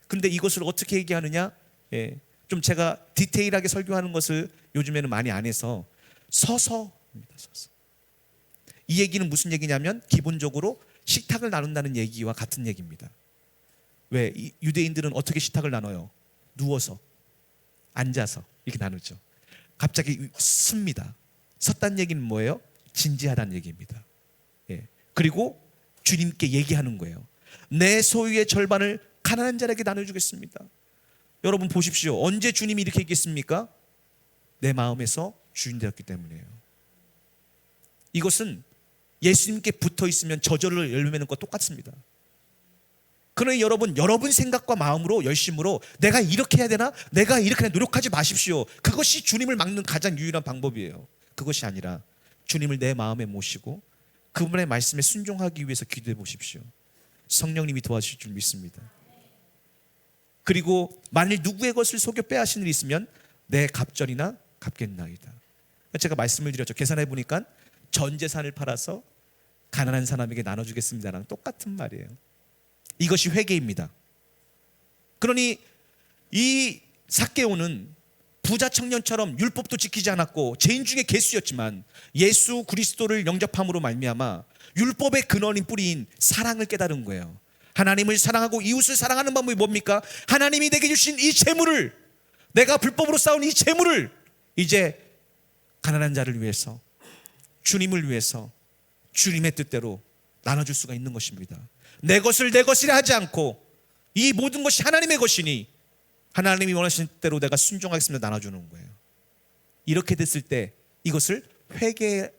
근데 이것을 어떻게 얘기하느냐? 좀 제가 디테일하게 설교하는 것을 요즘에는 많이 안 해서 서서입니다. 서서. 이 얘기는 무슨 얘기냐면 기본적으로 식탁을 나눈다는 얘기와 같은 얘기입니다. 왜? 유대인들은 어떻게 식탁을 나눠요? 누워서, 앉아서 이렇게 나누죠. 갑자기 씁니다. 섰다는 얘기는 뭐예요? 진지하다는 얘기입니다. 그리고 주님께 얘기하는 거예요. 내 소유의 절반을 가난한 자에게 나눠주겠습니다. 여러분 보십시오. 언제 주님이 이렇게 얘기했습니까? 내 마음에서 주인 되었기 때문이에요. 이것은 예수님께 붙어 있으면 저절로 열매 맺는 것과 똑같습니다. 그러니 여러분 생각과 마음으로 열심으로 내가 이렇게 해야 되나? 내가 이렇게 해야 노력하지 마십시오. 그것이 주님을 막는 가장 유일한 방법이에요. 그것이 아니라 주님을 내 마음에 모시고 그분의 말씀에 순종하기 위해서 기도해 보십시오. 성령님이 도와주실 줄 믿습니다. 그리고 만일 누구의 것을 속여 빼앗은 일이 있으면 내 갑절이나 갚겠나이다. 제가 말씀을 드렸죠. 계산해 보니까 전 재산을 팔아서 가난한 사람에게 나눠주겠습니다랑 똑같은 말이에요. 이것이 회개입니다. 그러니 이 삭개오는 부자 청년처럼 율법도 지키지 않았고 죄인 중에 괴수였지만 예수 그리스도를 영접함으로 말미암아 율법의 근원인 뿌리인 사랑을 깨달은 거예요. 하나님을 사랑하고 이웃을 사랑하는 방법이 뭡니까? 하나님이 내게 주신 이 재물을, 내가 불법으로 쌓은 이 재물을 이제 가난한 자를 위해서, 주님을 위해서 주님의 뜻대로 나눠줄 수가 있는 것입니다. 내 것을 내 것이라 하지 않고 이 모든 것이 하나님의 것이니 하나님이 원하시는 대로 내가 순종하겠습니다 나눠주는 거예요. 이렇게 됐을 때 이것을 회개,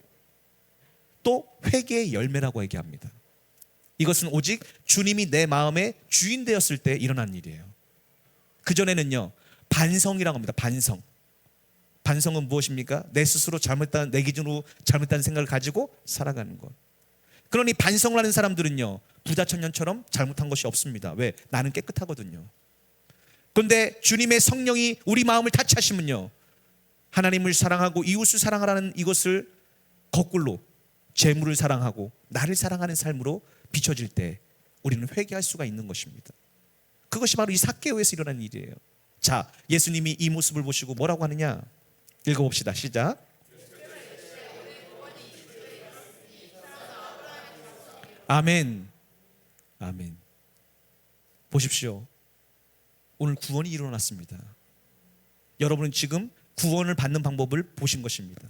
또 회개의 열매라고 얘기합니다. 이것은 오직 주님이 내 마음의 주인 되었을 때 일어난 일이에요. 그전에는요 반성이라고 합니다. 반성은 무엇입니까? 내 스스로 잘못했다는, 내 기준으로 잘못했다는 생각을 가지고 살아가는 것. 그러니 반성을 하는 사람들은요 부자 청년처럼 잘못한 것이 없습니다. 왜? 나는 깨끗하거든요. 그런데 주님의 성령이 우리 마음을 타치하시면요 하나님을 사랑하고 이웃을 사랑하라는 이것을 거꾸로 재물을 사랑하고 나를 사랑하는 삶으로 비춰질 때 우리는 회개할 수가 있는 것입니다. 그것이 바로 이 삭개오에서 일어난 일이에요. 자, 예수님이 이 모습을 보시고 뭐라고 하느냐? 읽어봅시다. 시작. 아멘. 아멘. 보십시오. 오늘 구원이 일어났습니다. 여러분은 지금 구원을 받는 방법을 보신 것입니다.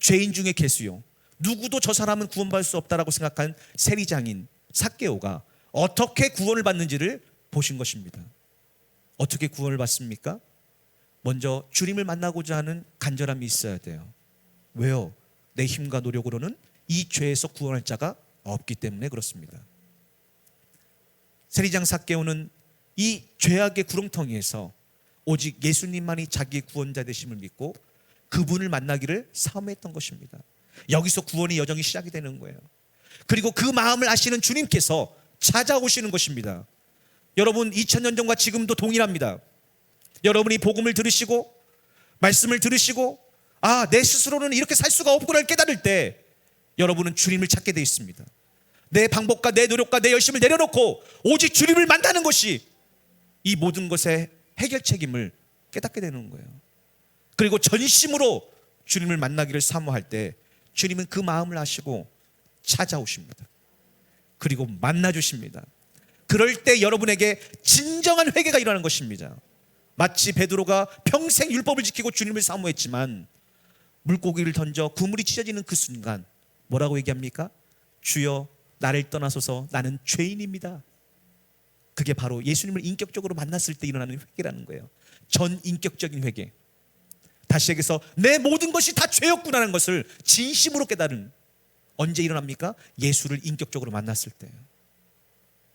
죄인 중에 괴수요, 누구도 저 사람은 구원받을 수 없다라고 생각한 세리장인 삭개오가 어떻게 구원을 받는지를 보신 것입니다. 어떻게 구원을 받습니까? 먼저 주님을 만나고자 하는 간절함이 있어야 돼요. 왜요? 내 힘과 노력으로는 이 죄에서 구원할 자가 없기 때문에 그렇습니다. 세리장 삭개오는 이 죄악의 구렁텅이에서 오직 예수님만이 자기의 구원자 되심을 믿고 그분을 만나기를 사모했던 것입니다. 여기서 구원의 여정이 시작이 되는 거예요. 그리고 그 마음을 아시는 주님께서 찾아오시는 것입니다. 여러분 2000년 전과 지금도 동일합니다. 여러분이 복음을 들으시고 말씀을 들으시고 내 스스로는 이렇게 살 수가 없구나를 깨달을 때 여러분은 주님을 찾게 되어 있습니다. 내 방법과 내 노력과 내 열심을 내려놓고 오직 주님을 만나는 것이 이 모든 것의 해결 책임을 깨닫게 되는 거예요. 그리고 전심으로 주님을 만나기를 사모할 때 주님은 그 마음을 아시고 찾아오십니다. 그리고 만나주십니다. 그럴 때 여러분에게 진정한 회개가 일어나는 것입니다. 마치 베드로가 평생 율법을 지키고 주님을 사모했지만 물고기를 던져 그물이 찢어지는 그 순간 뭐라고 얘기합니까? 주여 나를 떠나소서 나는 죄인입니다. 그게 바로 예수님을 인격적으로 만났을 때 일어나는 회개라는 거예요. 전인격적인 회개. 다시 얘기해서 내 모든 것이 다 죄였구나라는 것을 진심으로 깨달은, 언제 일어납니까? 예수를 인격적으로 만났을 때예요.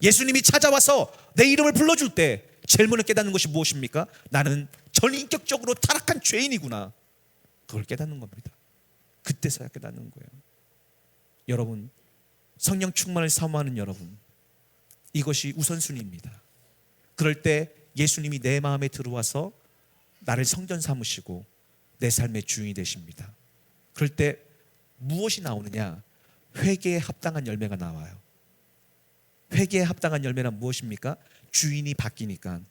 예수님이 찾아와서 내 이름을 불러줄 때 제일 먼저 깨닫는 것이 무엇입니까? 나는 전인격적으로 타락한 죄인이구나. 그걸 깨닫는 겁니다. 그때서야 깨닫는 거예요. 여러분, 성령 충만을 사모하는 여러분, 이것이 우선순위입니다. 그럴 때 예수님이 내 마음에 들어와서 나를 성전 삼으시고 내 삶의 주인이 되십니다. 그럴 때 무엇이 나오느냐? 회개에 합당한 열매가 나와요. 회개에 합당한 열매란 무엇입니까? 주인이 바뀌니까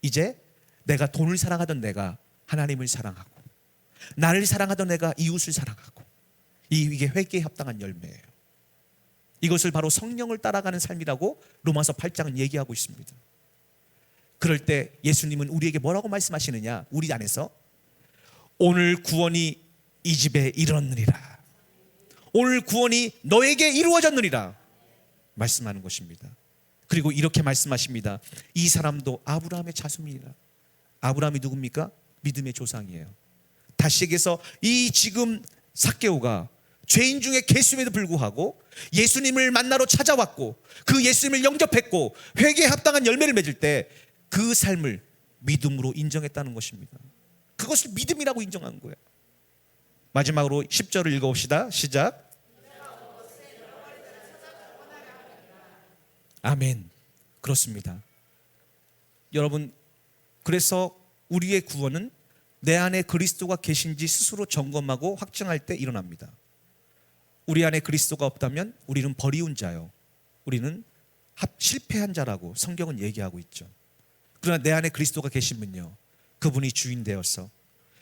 이제 내가 돈을 사랑하던 내가 하나님을 사랑하고, 나를 사랑하던 내가 이웃을 사랑하고, 이게 회개에 합당한 열매예요. 이것을 바로 성령을 따라가는 삶이라고 로마서 8장은 얘기하고 있습니다. 그럴 때 예수님은 우리에게 뭐라고 말씀하시느냐? 우리 안에서 오늘 구원이 이 집에 이르렀느니라, 오늘 구원이 너에게 이루어졌느니라 말씀하는 것입니다. 그리고 이렇게 말씀하십니다. 이 사람도 아브라함의 자손이라. 아브라함이 누굽니까? 믿음의 조상이에요. 다시 얘기해서 이 지금 삭개오가 죄인 중에 개수임에도 불구하고 예수님을 만나러 찾아왔고 그 예수님을 영접했고 회개에 합당한 열매를 맺을 때 그 삶을 믿음으로 인정했다는 것입니다. 그것을 믿음이라고 인정한 거예요. 마지막으로 10절을 읽어봅시다. 시작. 아멘. 그렇습니다. 여러분, 그래서 우리의 구원은 내 안에 그리스도가 계신지 스스로 점검하고 확증할 때 일어납니다. 우리 안에 그리스도가 없다면 우리는 버리운 자요, 우리는 실패한 자라고 성경은 얘기하고 있죠. 그러나 내 안에 그리스도가 계시면요, 그분이 주인 되어서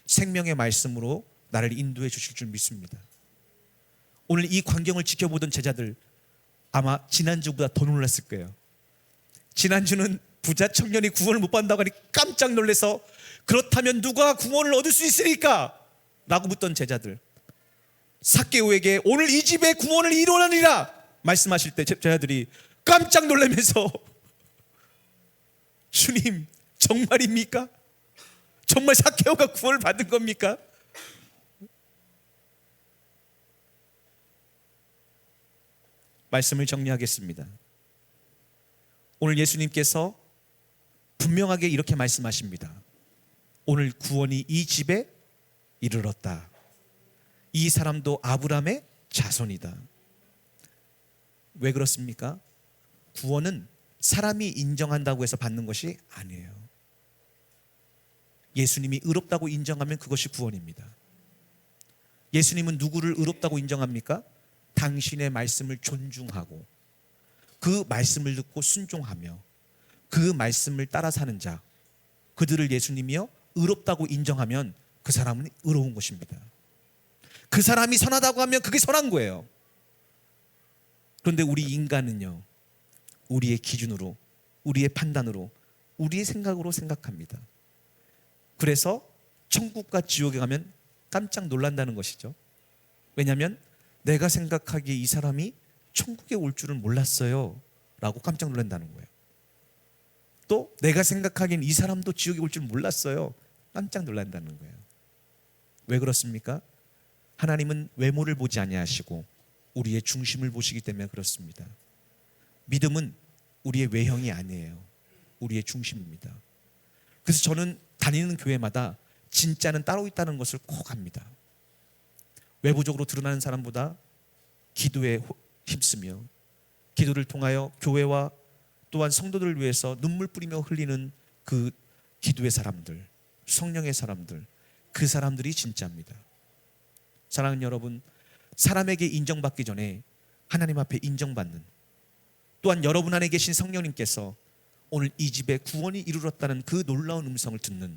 생명의 말씀으로 나를 인도해 주실 줄 믿습니다. 오늘 이 광경을 지켜보던 제자들 아마 지난주보다 더 놀랐을 거예요. 지난주는 부자 청년이 구원을 못 받는다고 하니 깜짝 놀라서 그렇다면 누가 구원을 얻을 수 있으리까? 라고 묻던 제자들, 삭개오에게 오늘 이 집에 구원을 이루어내리라 말씀하실 때 제자들이 깜짝 놀라면서 주님, 정말입니까? 정말 삭개오가 구원을 받은 겁니까? 말씀을 정리하겠습니다. 오늘 예수님께서 분명하게 이렇게 말씀하십니다. 오늘 구원이 이 집에 이르렀다. 이 사람도 아브라함의 자손이다. 왜 그렇습니까? 구원은 사람이 인정한다고 해서 받는 것이 아니에요. 예수님이 의롭다고 인정하면 그것이 구원입니다. 예수님은 누구를 의롭다고 인정합니까? 당신의 말씀을 존중하고 그 말씀을 듣고 순종하며 그 말씀을 따라 사는 자, 그들을 예수님이요 의롭다고 인정하면 그 사람은 의로운 것입니다. 그 사람이 선하다고 하면 그게 선한 거예요. 그런데 우리 인간은요, 우리의 기준으로, 우리의 판단으로, 우리의 생각으로 생각합니다. 그래서 천국과 지옥에 가면 깜짝 놀란다는 것이죠. 왜냐하면 내가 생각하기에 이 사람이 천국에 올 줄은 몰랐어요 라고 깜짝 놀란다는 거예요. 또 내가 생각하기엔 이 사람도 지옥에 올 줄 몰랐어요, 깜짝 놀란다는 거예요. 왜 그렇습니까? 하나님은 외모를 보지 아니하시고 우리의 중심을 보시기 때문에 그렇습니다. 믿음은 우리의 외형이 아니에요, 우리의 중심입니다. 그래서 저는 다니는 교회마다 진짜는 따로 있다는 것을 꼭 합니다. 외부적으로 드러나는 사람보다 기도에 힘쓰며 기도를 통하여 교회와 또한 성도들을 위해서 눈물 뿌리며 흘리는 그 기도의 사람들, 성령의 사람들, 그 사람들이 진짜입니다. 사랑하는 여러분, 사람에게 인정받기 전에 하나님 앞에 인정받는, 또한 여러분 안에 계신 성령님께서 오늘 이 집에 구원이 이르렀다는 그 놀라운 음성을 듣는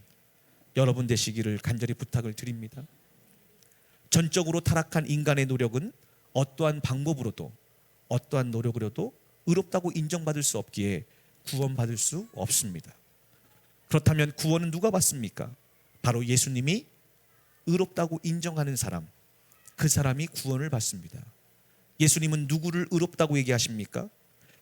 여러분 되시기를 간절히 부탁을 드립니다. 전적으로 타락한 인간의 노력은 어떠한 방법으로도 어떠한 노력으로도 의롭다고 인정받을 수 없기에 구원받을 수 없습니다. 그렇다면 구원은 누가 받습니까? 바로 예수님이 의롭다고 인정하는 사람, 그 사람이 구원을 받습니다. 예수님은 누구를 의롭다고 얘기하십니까?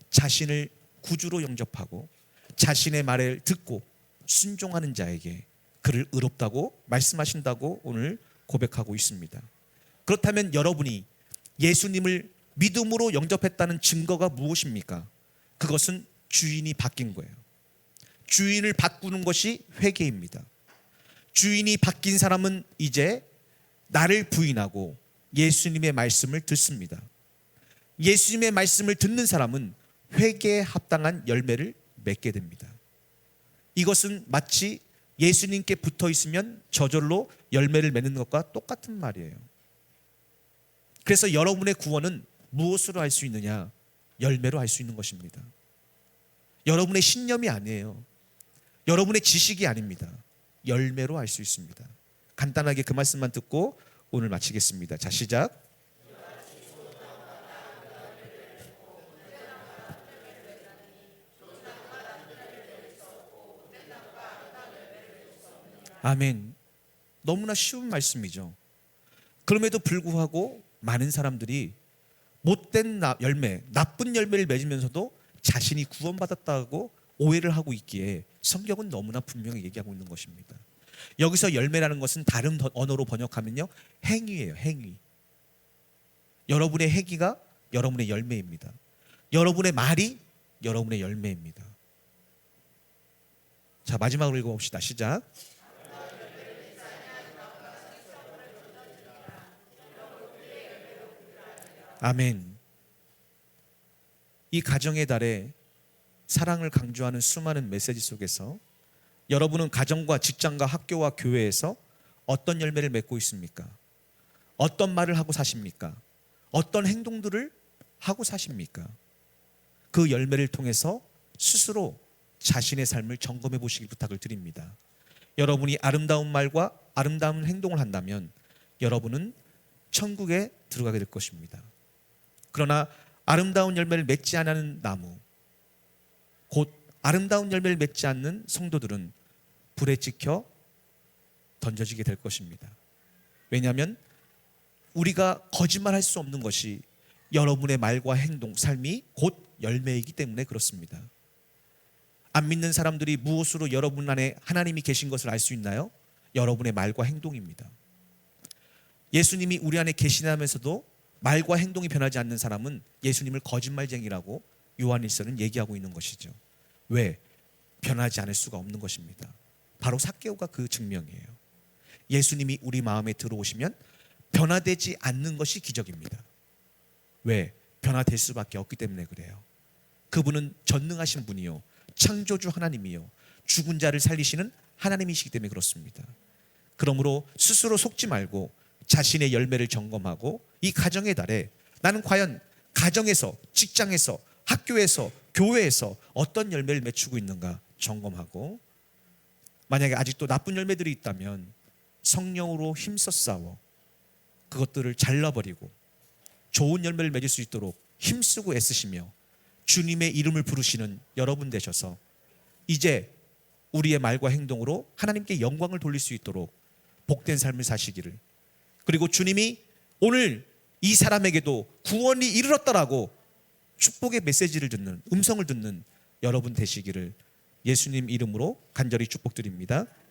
자신을 구주로 영접하고 자신의 말을 듣고 순종하는 자에게 그를 의롭다고 말씀하신다고 오늘 고백하고 있습니다. 그렇다면 여러분이 예수님을 믿음으로 영접했다는 증거가 무엇입니까? 그것은 주인이 바뀐 거예요. 주인을 바꾸는 것이 회개입니다. 주인이 바뀐 사람은 이제 나를 부인하고 예수님의 말씀을 듣습니다. 예수님의 말씀을 듣는 사람은 회개에 합당한 열매를 맺게 됩니다. 이것은 마치 예수님께 붙어 있으면 저절로 열매를 맺는 것과 똑같은 말이에요. 그래서 여러분의 구원은 무엇으로 할 수 있느냐? 열매로 할 수 있는 것입니다. 여러분의 신념이 아니에요. 여러분의 지식이 아닙니다. 열매로 할 수 있습니다. 간단하게 그 말씀만 듣고 오늘 마치겠습니다. 자, 시작. 아멘. 너무나 쉬운 말씀이죠. 그럼에도 불구하고 많은 사람들이 못된 열매, 나쁜 열매를 맺으면서도 자신이 구원받았다고 오해를 하고 있기에 성경은 너무나 분명히 얘기하고 있는 것입니다. 여기서 열매라는 것은 다른 언어로 번역하면요, 행위예요. 행위. 여러분의 행위가 여러분의 열매입니다. 여러분의 말이 여러분의 열매입니다. 자, 마지막으로 읽어봅시다. 시작. 아멘. 이 가정의 달에 사랑을 강조하는 수많은 메시지 속에서 여러분은 가정과 직장과 학교와 교회에서 어떤 열매를 맺고 있습니까? 어떤 말을 하고 사십니까? 어떤 행동들을 하고 사십니까? 그 열매를 통해서 스스로 자신의 삶을 점검해 보시길 부탁을 드립니다. 여러분이 아름다운 말과 아름다운 행동을 한다면 여러분은 천국에 들어가게 될 것입니다. 그러나 아름다운 열매를 맺지 않는 나무, 곧 아름다운 열매를 맺지 않는 성도들은 불에 찍혀 던져지게 될 것입니다. 왜냐하면 우리가 거짓말할 수 없는 것이 여러분의 말과 행동, 삶이 곧 열매이기 때문에 그렇습니다. 안 믿는 사람들이 무엇으로 여러분 안에 하나님이 계신 것을 알 수 있나요? 여러분의 말과 행동입니다. 예수님이 우리 안에 계시다면서도 말과 행동이 변하지 않는 사람은 예수님을 거짓말쟁이라고 요한일서는 얘기하고 있는 것이죠. 왜? 변하지 않을 수가 없는 것입니다. 바로 삭개오가 그 증명이에요. 예수님이 우리 마음에 들어오시면 변화되지 않는 것이 기적입니다. 왜? 변화될 수밖에 없기 때문에 그래요. 그분은 전능하신 분이요, 창조주 하나님이요, 죽은 자를 살리시는 하나님이시기 때문에 그렇습니다. 그러므로 스스로 속지 말고 자신의 열매를 점검하고 이 가정의 달에 나는 과연 가정에서, 직장에서, 학교에서, 교회에서 어떤 열매를 맺추고 있는가 점검하고, 만약에 아직도 나쁜 열매들이 있다면 성령으로 힘써 싸워 그것들을 잘라버리고 좋은 열매를 맺을 수 있도록 힘쓰고 애쓰시며 주님의 이름을 부르시는 여러분 되셔서 이제 우리의 말과 행동으로 하나님께 영광을 돌릴 수 있도록 복된 삶을 사시기를, 그리고 주님이 오늘 이 사람에게도 구원이 이르렀다라고 축복의 메시지를 듣는, 음성을 듣는 여러분 되시기를 예수님 이름으로 간절히 축복드립니다.